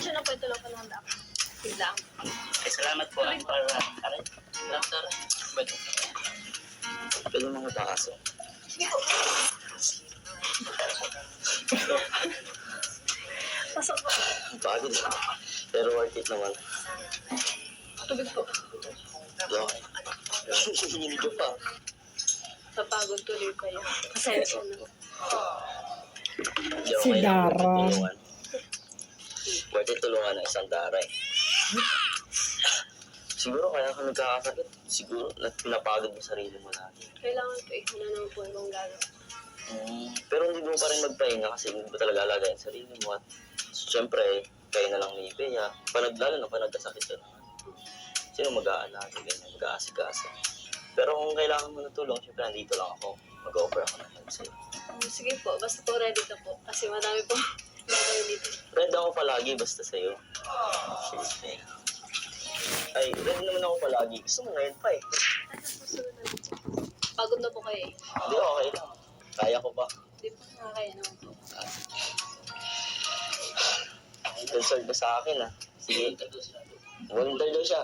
Pasensya na po, ito lang panahanda ako. Biglang. Ay, salamat po. Ay, para, aray. Salamat, aray. Ba't? Pwede mo matakaso. Sige po. Pasok po. Pagod. Pero worth it naman. Tubig po. Okay. Hindi ko pa. Napagod tuloy kayo. Pasensya na. Hindi, Si okay lang. Dara. Worth it tulungan ng isang Dara eh. Siguro kaya ka nagkakasakit. Siguro pinapagod mo sarili mo lagi. Kailangan po eh. Wala naman po ibang gano'n. Pero hindi mo pa rin magpahinga kasi hindi mo talaga alagayin sarili mo. At syempre, kayo na lang ni Bea. Lalo na pa nagkasakit ka naman. Sino mag-aalaga, ganyan, mag-aasikaso. Pero kung kailangan mo na tulong, syempre nandito lang ako. Mag-offer ako ng help sa'yo. Sige po. Basta po ready ka po. Kasi madami po. Bagay dito. Ready ako palagi basta sa'yo. Sige. Ay, ready naman ako palagi. Gusto mo ngayon pa eh. Pagod na po kayo eh. Hindi, okay lang. Kaya ko pa. Hindi po nakakaya naman po. Concerned ba sa akin ah? Sige. Volunteer daw siya.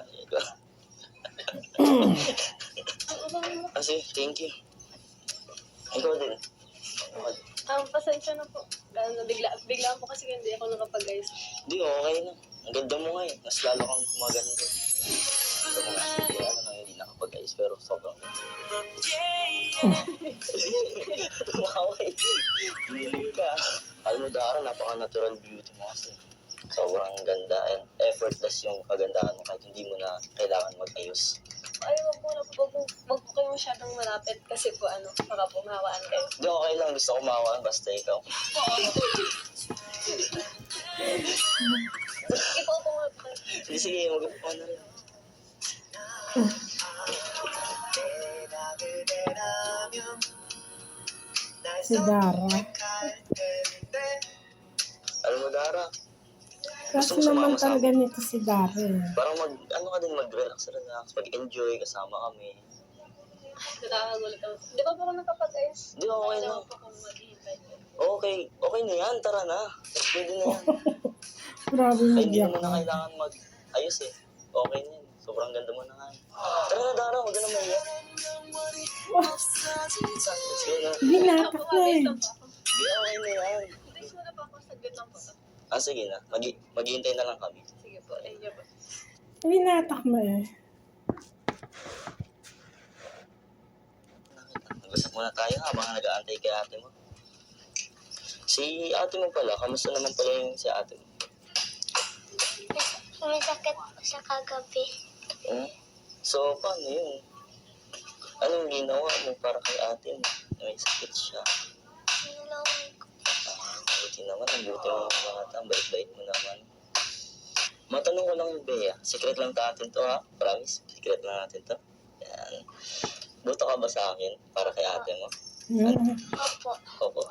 Kasi, thank you. Ikaw din. Pasensya na po. Biglaan po kasi hindi ako nakapag-ayos. Hindi, okay na. Ang ganda mo nga eh. Mas lalo kang gumaganda. Ito mo nga. Ano na hindi nakapag-ayos pero sobrang ganda. Kumaway. Hilig ka. Alam mo, Dara, napaka-natural beauty mo kasi. Sobrang ganda and effortless yung kagandahan mo kahit hindi mo na kailangan mag-ayos. Ay, wag po kayo masyadong malapit kasi po baka po mahawaan kayo. Hindi, okay lang. Gusto ko mawaan basta ikaw. Ipo po nga po kayo. Sige, mag-upo ka na rin. Si Dara. Alam mo, Dara, Kasi naman talaga nito si Dara eh. parang ka din, mag-relax, mag-enjoy, kasama kami. Nakakagulat ako. Di ba po ako nakapag-ayos? Hindi, okay Hindi lang. po ako maghihintay. Okay na yan, tara na. Pwede na yan. Grabe Ay, mo hindi diyan. mo na kailangan mag-ayos eh. Okay na yan. Sobrang ganda mo na nga. Tara na, Dara, huwag ka na mahiya. Sige na. Binatak na eh. Hindi, okay na yan. Thanks muna po ako. Saglit lang po. Sige na. Maghihintay na lang kami. Sige po. Enjoy po. Binatak mo eh. Mag-usap muna tayo habang nag-aantay kay ate mo. Si ate mo pala, kamusta naman pala yung si ate mo? May sakit po siya kagabi. So, paano yun? Anong ginawa mo para kay ate mo? May sakit siya. Nilawin ko. Buti naman, ang buti mo mga bata. Ang bait-bait mo naman. Matanong ko lang, Bea. Secret lang natin to ha? Promise, secret lang natin to. Yan. Buto ka ba sa akin para kay ate mo? Opo. Opo.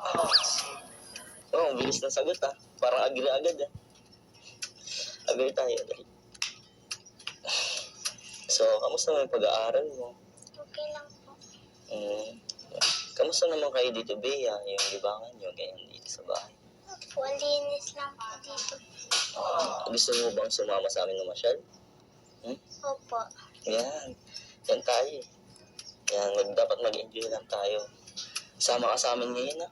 Oh, ang bilis ng sagot ha. Parang agree agad ha. Agree tayo. Dali. So, kamusta naman yung pag-aaral mo? Okay lang po. Kamusta naman kayo dito, Bea? Yung libangan nyo, ganyan dito sa bahay. Walinis lang po dito. Gusto mo bang sumama sa amin na masyal? Opo. Yan. Yan tayo eh. Yan, dapat mag-enjoy lang tayo. Sama ka sa amin ngayon ha.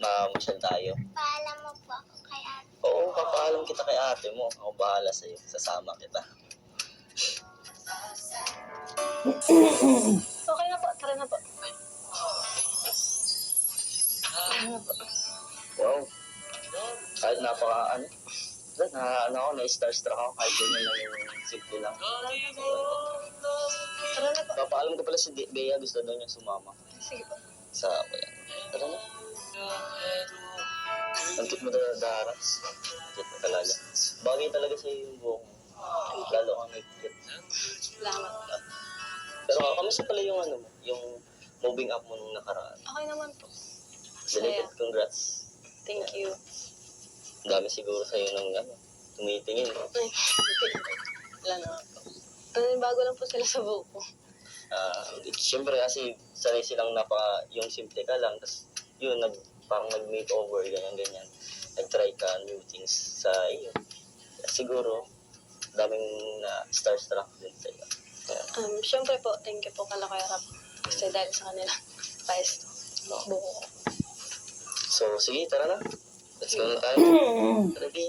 Mamasyal tayo. Paalam mo po ako kay ate. Oo, papaalam kita kay ate mo. Ako bahala sa'yo. Sasama kita. Okay na po. Tara na po. Wow. Kahit ako, na-starstruck ako. Kahit ganyan lang yung simple lang. Tara na po. Papaalam ko pala si Bea. Gusto daw niya sumama. Sige po. Sa ako yan. Tara na. Ang cute mo talaga, Dara. Cute mo talaga. Bagay talaga sa'yo yung buhok mo. Lalo kang may cute. Salamat. Pero kamusta pala yung yung moving up mo nung nakaraan? Okay naman po. Belated congrats. Thank you. Ang dami siguro sa'yo ng tumitingin. Ay, wala naman po. Bago lang po sila sa buhok ko. Siyempre kasi sanay silang yung simple ka lang. Tapos yun, parang nag-makeover, ganyan-ganyan. Nag-try ka new things sa iyo. siguro, daming na starstruck din sa'yo. Kaya, Siyempre po, thank you po kala Kuya Rap. Kasi dahil sa kanila, paes buko ko. so, sige, tara na. Let's go na tayo. Ready?